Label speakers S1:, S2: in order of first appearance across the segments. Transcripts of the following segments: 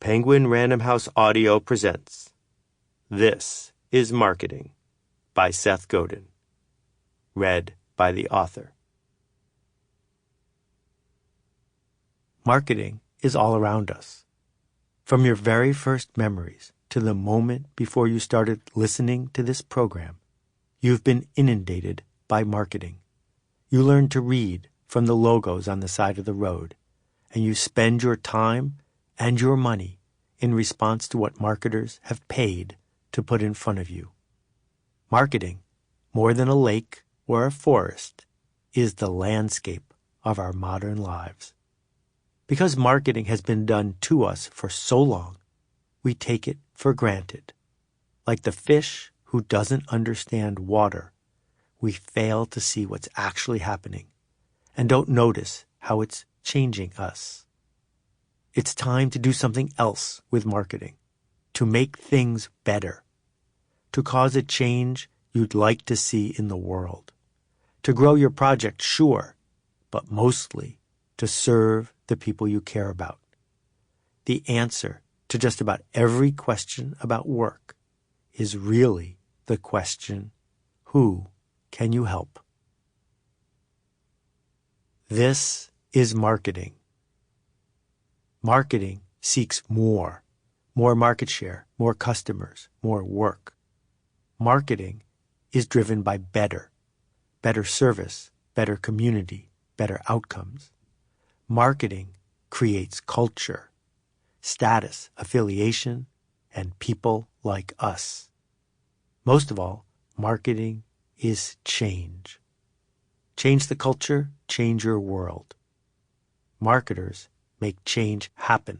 S1: Penguin Random House Audio presents This is Marketing by Seth Godin. Read by the author. Marketing is all around us. From your very first memories to the moment before you started listening to this program, you've been inundated by marketing. You learn to read from the logos on the side of the road, and you spend your time and your money in response to what marketers have paid to put in front of you. Marketing, more than a lake or a forest, is the landscape of our modern lives. Because marketing has been done to us for so long, we take it for granted. Like the fish who doesn't understand water, we fail to see what's actually happening and don't notice how it's changing us. It's time to do something else with marketing, to make things better, to cause a change you'd like to see in the world, to grow your project, sure, but mostly to serve the people you care about. The answer to just about every question about work is really the question, who can you help? This is marketing. Marketing seeks more market share, more customers, more work. Marketing is driven by better service, better community, better outcomes. Marketing creates culture, status, affiliation, and people like us. Most of all, marketing is change. Change the culture, change your world. Marketers make change happen.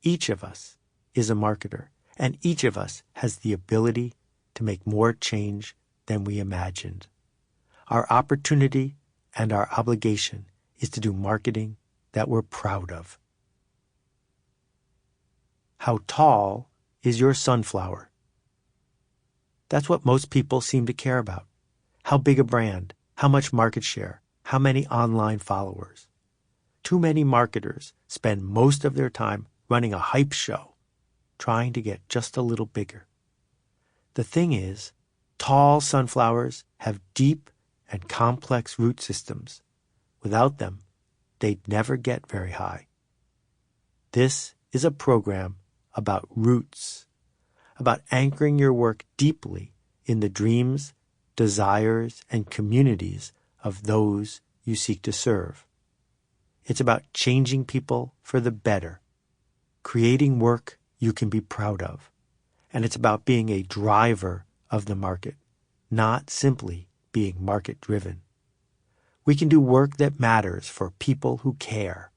S1: Each of us is a marketer, and each of us has the ability to make more change than we imagined. Our opportunity and our obligation is to do marketing that we're proud of. How tall is your sunflower? That's what most people seem to care about. How big a brand? How much market share? How many online followers? Too many marketers spend most of their time running a hype show, trying to get just a little bigger. The thing is, tall sunflowers have deep and complex root systems. Without them, they'd never get very high. This is a program about roots, about anchoring your work deeply in the dreams, desires, and communities of those you seek to serve. It's about changing people for the better, creating work you can be proud of. And it's about being a driver of the market, not simply being market-driven. We can do work that matters for people who care.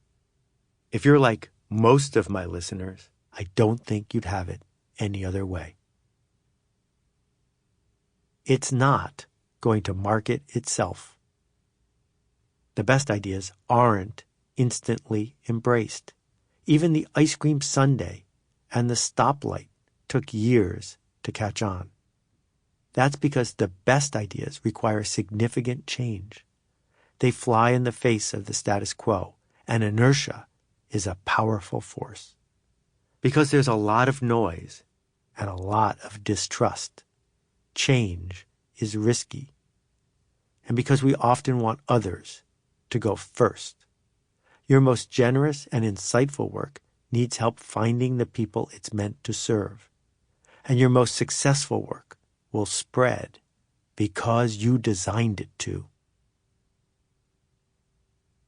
S1: If you're like most of my listeners, I don't think you'd have it any other way. It's not going to market itself. The best ideas aren't instantly embraced. Even the ice cream sundae and the stoplight took years to catch on. That's because the best ideas require significant change. They fly in the face of the status quo, and inertia is a powerful force. Because there's a lot of noise and a lot of distrust, change is risky. And because we often want others to go first. Your most generous and insightful work needs help finding the people it's meant to serve. And your most successful work will spread because you designed it to.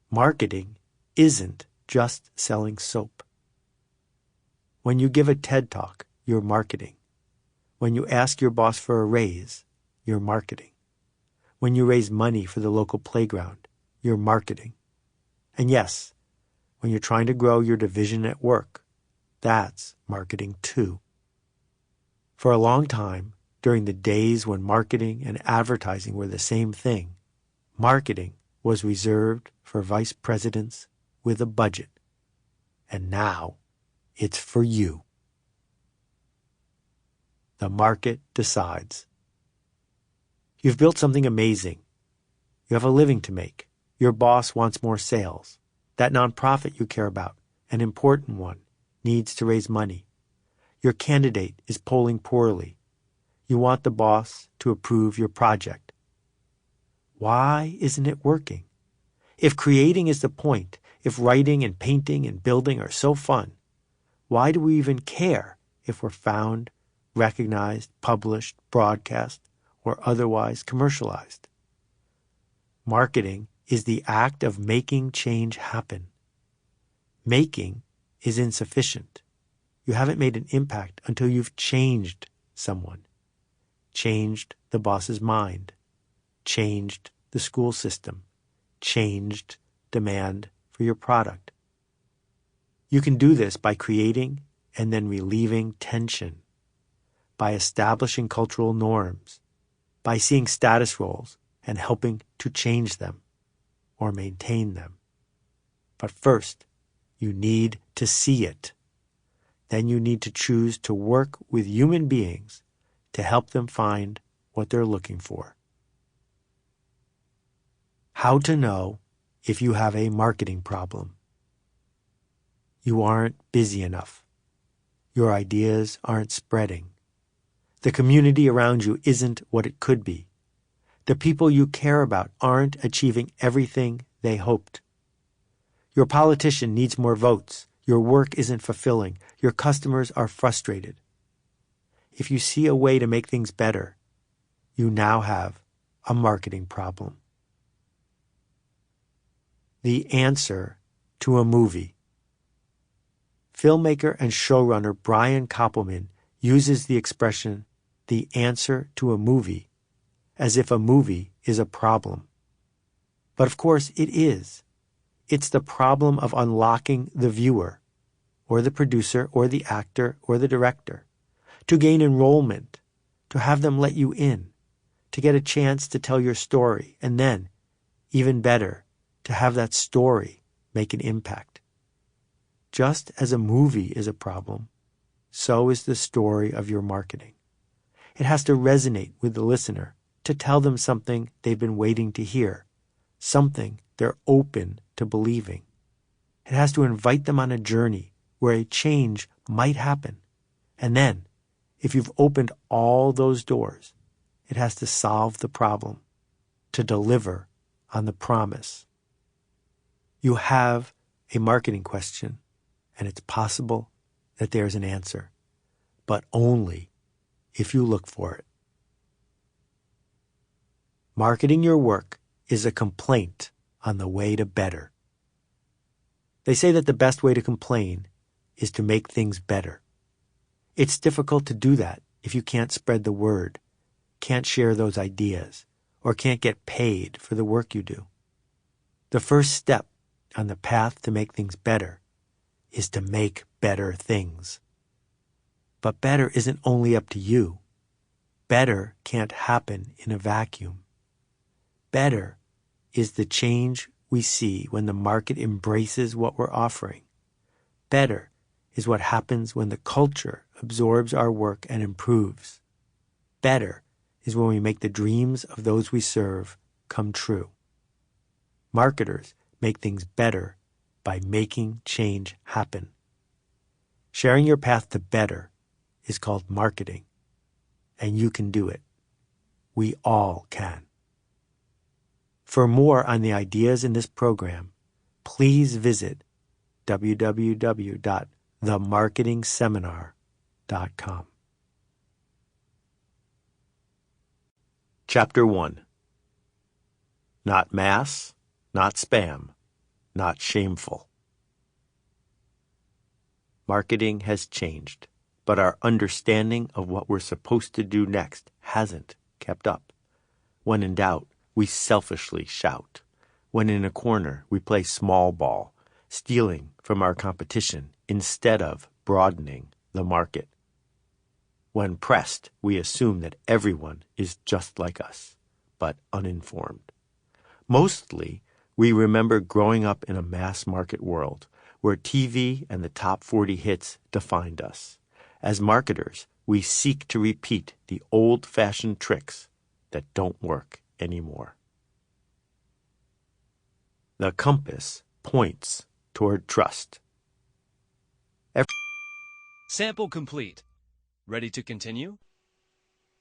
S1: Marketing isn't just selling soap. When you give a TED Talk, you're marketing. When you ask your boss for a raise, you're marketing. When you raise money for the local playground, you're marketing. And yes, when you're trying to grow your division at work, that's marketing too. For a long time, during the days when marketing and advertising were the same thing, marketing was reserved for vice presidents with a budget. And now, it's for you. The market decides. You've built something amazing. You have a living to make. Your boss wants more sales. That nonprofit you care about, an important one, needs to raise money. Your candidate is polling poorly. You want the boss to approve your project. Why isn't it working? If creating is the point, if writing and painting and building are so fun, why do we even care if we're found, recognized, published, broadcast, or otherwise commercialized? Marketing is the act of making change happen. Making is insufficient. You haven't made an impact until you've changed someone, changed the boss's mind, changed the school system, changed demand for your product. You can do this by creating and then relieving tension, by establishing cultural norms, by seeing status roles and helping to change them or maintain them. But first, you need to see it. Then you need to choose to work with human beings to help them find what they're looking for. How to know if you have a marketing problem. You aren't busy enough. Your ideas aren't spreading. The community around you isn't what it could be. The people you care about aren't achieving everything they hoped. Your politician needs more votes. Your work isn't fulfilling. Your customers are frustrated. If you see a way to make things better, you now have a marketing problem. The answer to a movie. Filmmaker and showrunner Brian Koppelman uses the expression, the answer to a movie, as if a movie is a problem. But of course it is. It's the problem of unlocking the viewer, or the producer, or the actor, or the director, to gain enrollment, to have them let you in, to get a chance to tell your story, and then, even better, to have that story make an impact. Just as a movie is a problem, so is the story of your marketing. It has to resonate with the listener, to tell them something they've been waiting to hear, something they're open to believing. It has to invite them on a journey where a change might happen. And then, if you've opened all those doors, it has to solve the problem, to deliver on the promise. You have a marketing question, and it's possible that there's an answer, but only if you look for it. Marketing your work is a complaint on the way to better. They say that the best way to complain is to make things better. It's difficult to do that if you can't spread the word, can't share those ideas, or can't get paid for the work you do. The first step on the path to make things better is to make better things. But better isn't only up to you. Better can't happen in a vacuum. Better is the change we see when the market embraces what we're offering. Better is what happens when the culture absorbs our work and improves. Better is when we make the dreams of those we serve come true. Marketers make things better by making change happen. Sharing your path to better is called marketing, and you can do it. We all can. For more on the ideas in this program, please visit www.themarketingseminar.com. Chapter 1. Not mass, not spam, not shameful. Marketing has changed, but our understanding of what we're supposed to do next hasn't kept up. When in doubt, we selfishly shout. When in a corner, we play small ball, stealing from our competition instead of broadening the market. When pressed, we assume that everyone is just like us, but uninformed. Mostly, we remember growing up in a mass market world where TV and the top 40 hits defined us. As marketers, we seek to repeat the old-fashioned tricks that don't work anymore. The compass points toward trust.
S2: Sample complete. Ready to continue?